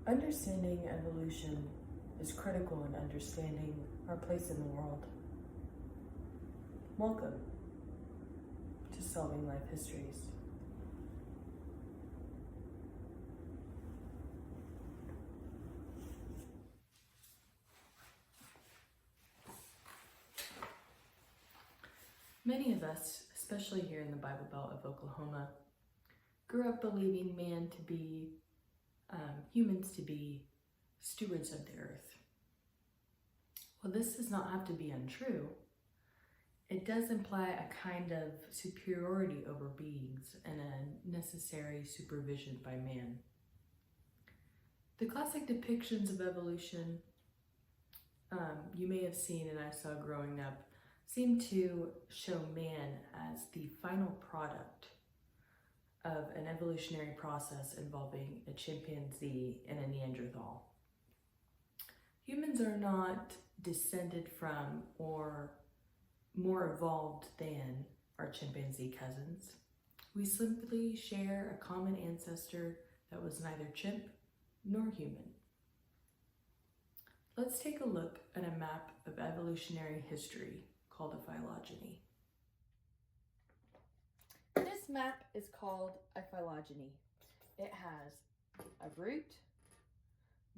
Understanding evolution is critical in understanding our place in the world. Welcome to Solving Life Histories. Many of us, especially here in the Bible Belt of Oklahoma, grew up believing humans to be stewards of the earth. Well, this does not have to be untrue. It does imply a kind of superiority over beings and a necessary supervision by man. The classic depictions of evolution you may have seen and I saw growing up seem to show man as the final product of an evolutionary process involving a chimpanzee and a Neanderthal. Humans are not descended from or more evolved than our chimpanzee cousins. We simply share a common ancestor that was neither chimp nor human. Let's take a look at a map of evolutionary history called a phylogeny. This map is called a phylogeny. It has a root,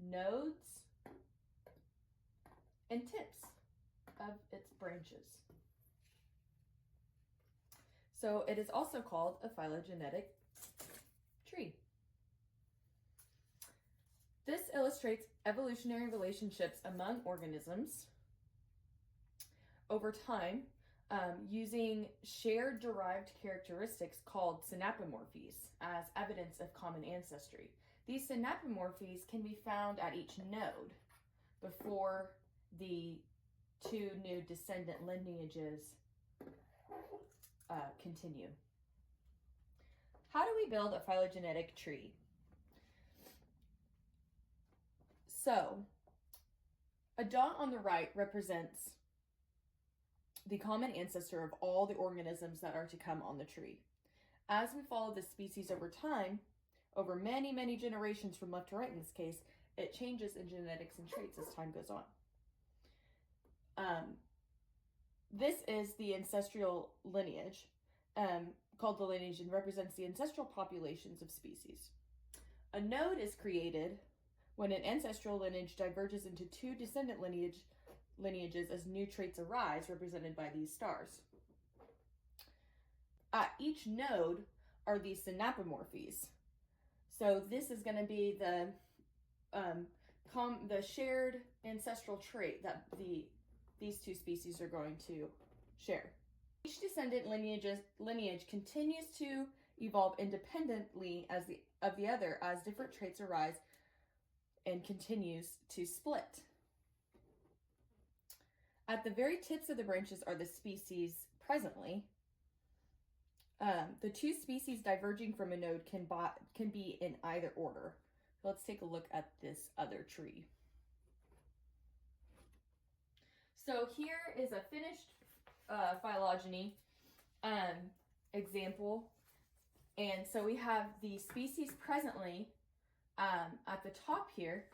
nodes, and tips of its branches. So it is also called a phylogenetic tree. This illustrates evolutionary relationships among organisms over time using shared derived characteristics called synapomorphies as evidence of common ancestry. These synapomorphies can be found at each node before the two new descendant lineages continue. How do we build a phylogenetic tree? So, a dot on the right represents the common ancestor of all the organisms that are to come on the tree. As we follow the species over time, over many, many generations from left to right in this case, it changes in genetics and traits as time goes on. This is the ancestral lineage, called the lineage, and represents the ancestral populations of species. A node is created when an ancestral lineage diverges into two descendant lineages as new traits arise, represented by these stars. At each node are these synapomorphies. So this is going to be the shared ancestral trait that these two species are going to share. Each descendant lineage continues to evolve independently of the other as different traits arise and continues to split. At the very tips of the branches are the species presently. The two species diverging from a node can be in either order. Let's take a look at this other tree. So here is a finished phylogeny example. And so we have the species presently at the top here,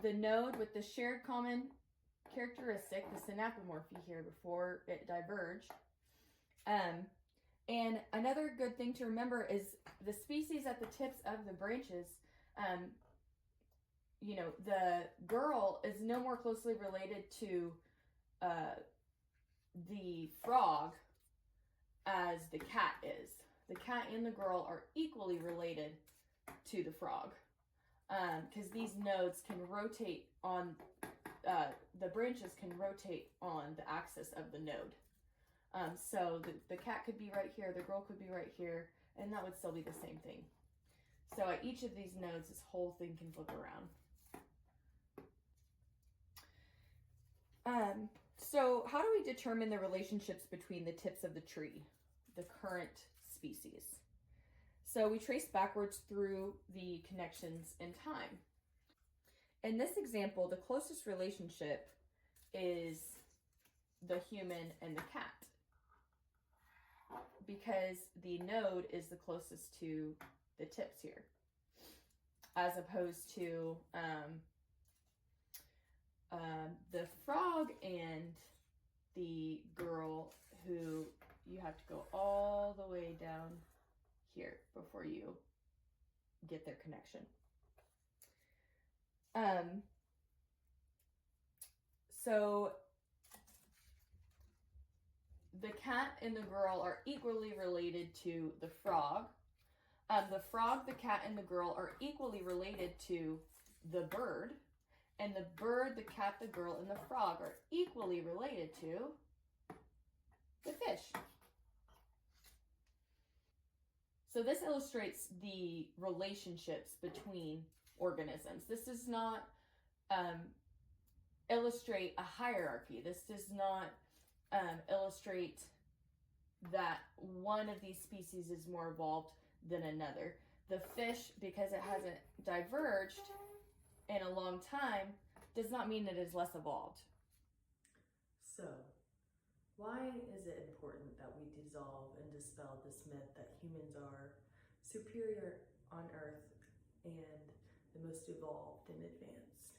the node with the shared common characteristic, the synapomorphy here before it diverged. And another good thing to remember is the species at the tips of the branches, the girl is no more closely related to the frog as the cat is. The cat and the girl are equally related to the frog because these nodes can rotate on, the branches can rotate on the axis of the node. So the cat could be right here, the girl could be right here, and that would still be the same thing. So at each of these nodes, this whole thing can flip around. So how do we determine the relationships between the tips of the tree, the current species? So we trace backwards through the connections in time. In this example, the closest relationship is the human and the cat, because the node is the closest to the tips here. as opposed to the frog and the girl, who you have to go all the way down here before you get their connection. So the cat and the girl are equally related to the frog. The frog, the cat, and the girl are equally related to the bird. And the bird, the cat, the girl, and the frog are equally related to the fish. So this illustrates the relationships between organisms. This does not illustrate a hierarchy. This does not illustrate that one of these species is more evolved than another. The fish, because it hasn't diverged in a long time, does not mean it is less evolved. So, why is it important that we dissolve and dispel this myth that humans are superior on Earth and the most evolved and advanced?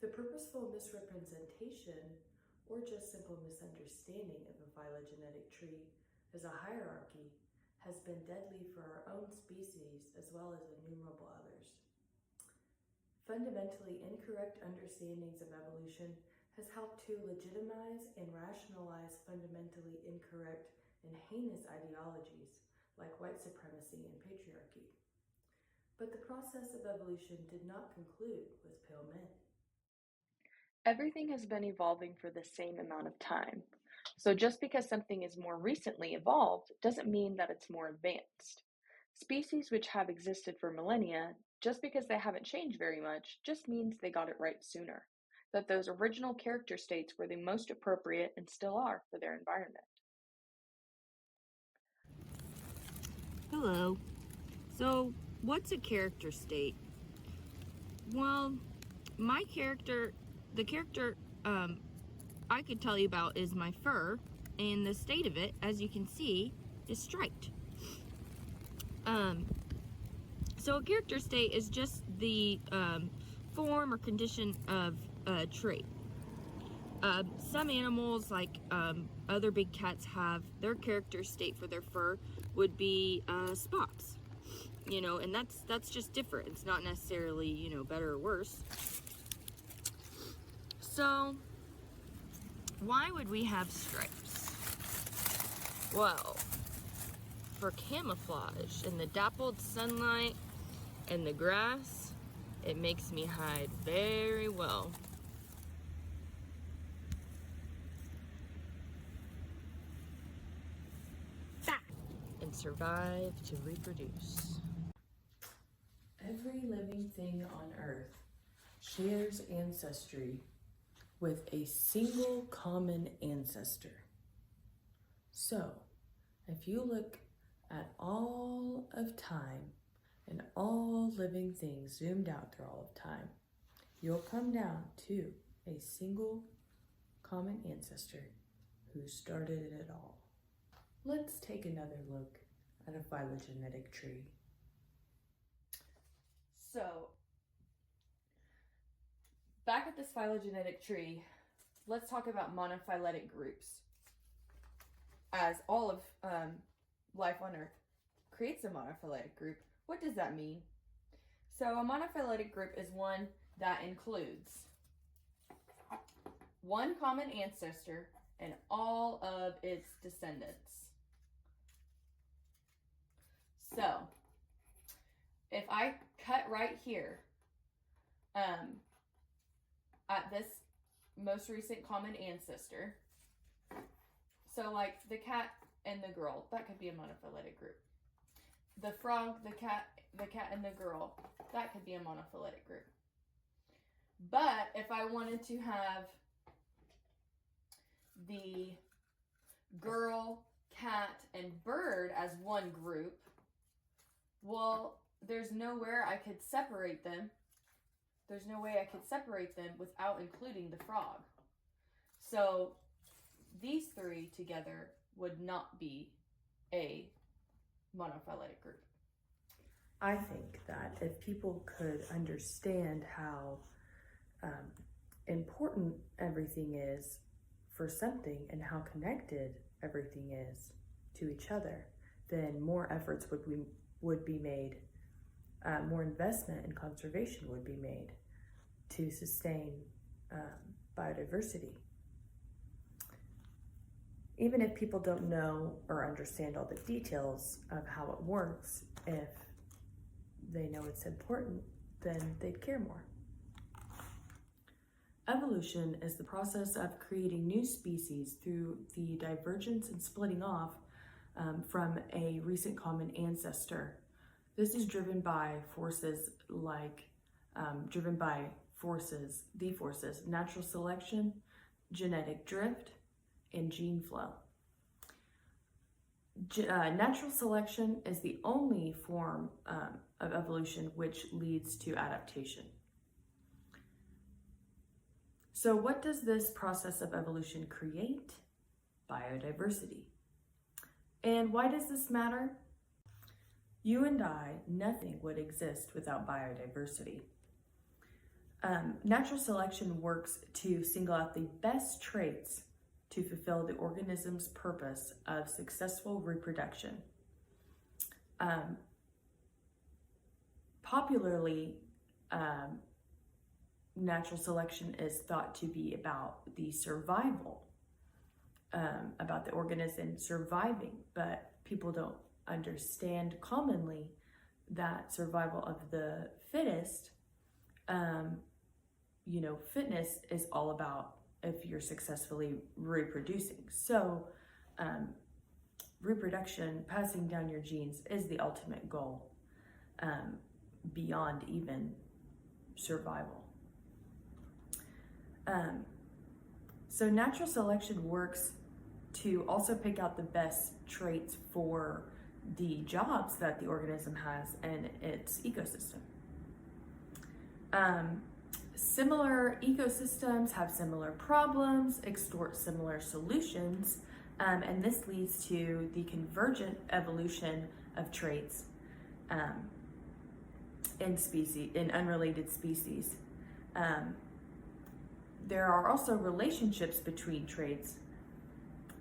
The purposeful misrepresentation or just simple misunderstanding of a phylogenetic tree as a hierarchy has been deadly for our own species as well as innumerable others. Fundamentally incorrect understandings of evolution has helped to legitimize and rationalize fundamentally incorrect and heinous ideologies like white supremacy and patriarchy. But the process of evolution did not conclude with pale men. Everything has been evolving for the same amount of time. So just because something is more recently evolved doesn't mean that it's more advanced. Species which have existed for millennia, just because they haven't changed very much, just means they got it right sooner. That those original character states were the most appropriate and still are for their environment. Hello. So, what's a character state? Well, the character I could tell you about is my fur, and the state of it, as you can see, is striped. So a character state is just the form or condition of a trait. Some animals, like other big cats, have their character state for their fur would be spots, and that's just different. It's not necessarily, better or worse. So why would we have stripes? Well, for camouflage in the dappled sunlight and the grass, it makes me hide very well. And survive to reproduce. Every living thing on Earth shares ancestry with a single common ancestor. So, if you look at all of time and all living things zoomed out through all of time, you'll come down to a single common ancestor who started it all. Let's take another look at a phylogenetic tree. So, back at this phylogenetic tree, let's talk about monophyletic groups. As all of life on Earth creates a monophyletic group, what does that mean? So a monophyletic group is one that includes one common ancestor and all of its descendants. So, if I cut right here at this most recent common ancestor, so like the cat and the girl, that could be a monophyletic group. The frog, the cat and the girl, that could be a monophyletic group. But if I wanted to have the girl, cat, and bird as one group, well, there's nowhere I could separate them. There's no way I could separate them without including the frog. So these three together would not be a monophyletic group. I think that if people could understand how important everything is for something and how connected everything is to each other, then more efforts would be made, more investment in conservation would be made to sustain biodiversity. Even if people don't know or understand all the details of how it works, if they know it's important, then they'd care more. Evolution is the process of creating new species through the divergence and splitting off from a recent common ancestor. This is driven by forces like, the forces, natural selection, genetic drift, and gene flow. Natural selection is the only form of evolution which leads to adaptation. So what does this process of evolution create? Biodiversity. And why does this matter? You and I, nothing would exist without biodiversity. Natural selection works to single out the best traits to fulfill the organism's purpose of successful reproduction. Popularly, natural selection is thought to be about the survival, about the organism surviving, but people don't understand commonly that survival of the fittest, fitness is all about if you're successfully reproducing. So reproduction, passing down your genes, is the ultimate goal, beyond even survival. So natural selection works to also pick out the best traits for the jobs that the organism has in its ecosystem. Similar ecosystems have similar problems, extort similar solutions, and this leads to the convergent evolution of traits in unrelated species. There are also relationships between traits,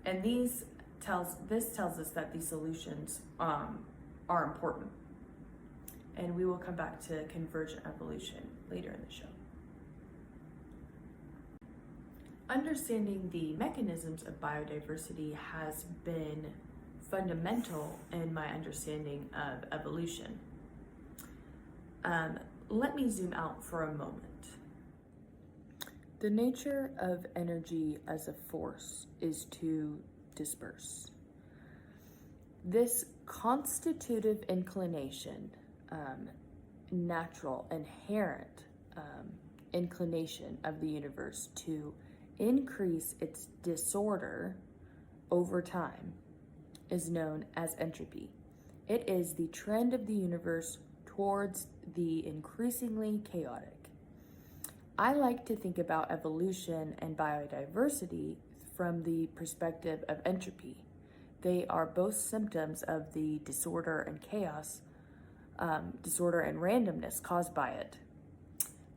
and this tells us that these solutions are important. And we will come back to convergent evolution later in the show. Understanding the mechanisms of biodiversity has been fundamental in my understanding of evolution. Let me zoom out for a moment. The nature of energy as a force is to disperse. This constitutive inclination, natural, inherent inclination of the universe to increase its disorder over time, is known as entropy. It is the trend of the universe towards the increasingly chaotic. I like to think about evolution and biodiversity from the perspective of entropy. They are both symptoms of the disorder and chaos, disorder and randomness caused by it.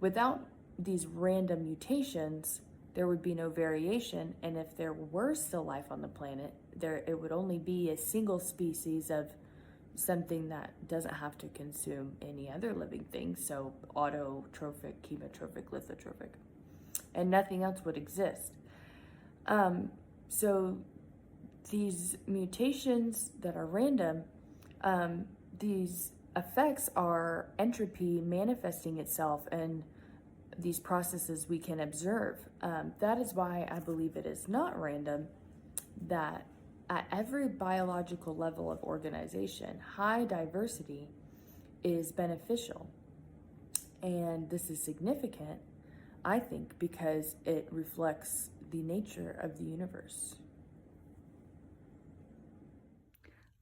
Without these random mutations, there would be no variation, and if there were still life on the planet, it would only be a single species of something that doesn't have to consume any other living thing, so autotrophic, chemotrophic, lithotrophic, and nothing else would exist. So these mutations that are random, these effects are entropy manifesting itself in these processes we can observe. That is why I believe it is not random that at every biological level of organization, high diversity is beneficial. And this is significant, I think, because it reflects the nature of the universe.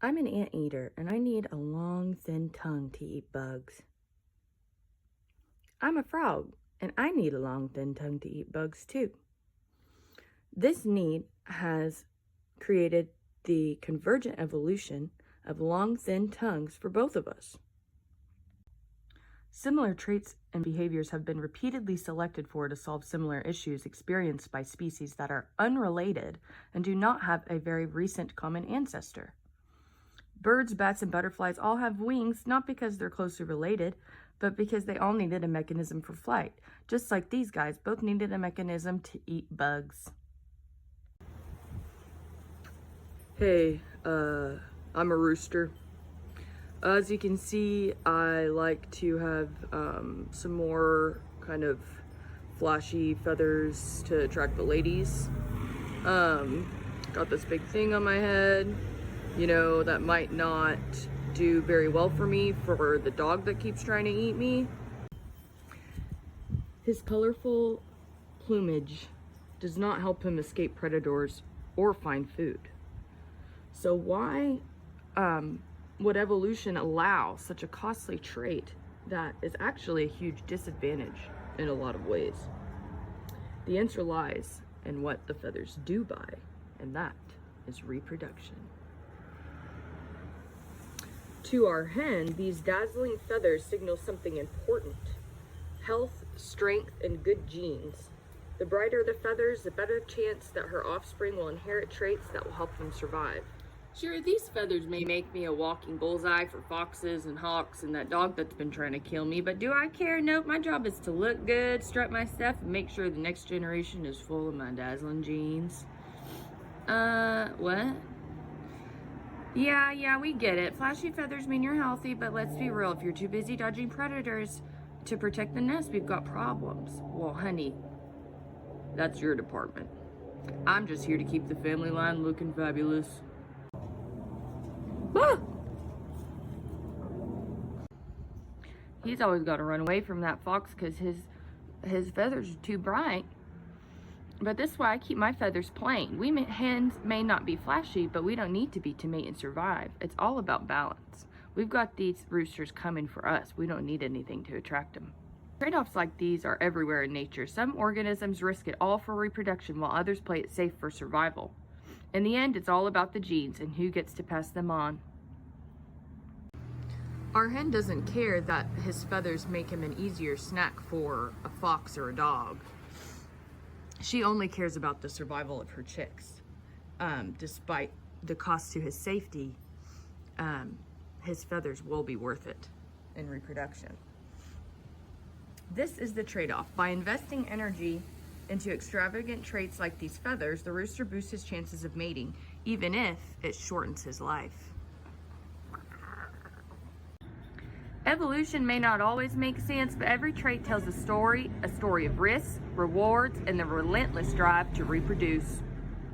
I'm an anteater, and I need a long, thin tongue to eat bugs. I'm a frog, and I need a long, thin tongue to eat bugs too. This need has created the convergent evolution of long, thin tongues for both of us. Similar traits and behaviors have been repeatedly selected for to solve similar issues experienced by species that are unrelated and do not have a very recent common ancestor. Birds, bats, and butterflies all have wings, not because they're closely related, but because they all needed a mechanism for flight. Just like these guys both needed a mechanism to eat bugs. Hey, I'm a rooster. As you can see, I like to have some more kind of flashy feathers to attract the ladies. Got this big thing on my head, you know, that might not do very well for me for the dog that keeps trying to eat me. His colorful plumage does not help him escape predators or find food. So why would evolution allow such a costly trait that is actually a huge disadvantage in a lot of ways? The answer lies in what the feathers do buy, and that is reproduction. To our hen, these dazzling feathers signal something important: health, strength, and good genes. The brighter the feathers, the better chance that her offspring will inherit traits that will help them survive. Sure, these feathers may make me a walking bullseye for foxes and hawks and that dog that's been trying to kill me, but do I care? Nope, my job is to look good, strut my stuff, and make sure the next generation is full of my dazzling genes. What? Yeah, we get it. Flashy feathers mean you're healthy, but let's be real, if you're too busy dodging predators to protect the nest, we've got problems. Well, honey, that's your department. I'm just here to keep the family line looking fabulous. Ah! He's always got to run away from that fox because his feathers are too bright. But this is why I keep my feathers plain. Hens may not be flashy, but we don't need to be to mate and survive. It's all about balance. We've got these roosters coming for us. We don't need anything to attract them. Trade-offs like these are everywhere in nature. Some organisms risk it all for reproduction while others play it safe for survival. In the end, it's all about the genes and who gets to pass them on. Our hen doesn't care that his feathers make him an easier snack for a fox or a dog. She only cares about the survival of her chicks. Despite the cost to his safety, his feathers will be worth it in reproduction. This is the trade-off. By investing energy into extravagant traits like these feathers, the rooster boosts his chances of mating, even if it shortens his life. Evolution may not always make sense, but every trait tells a story of risks, rewards, and the relentless drive to reproduce.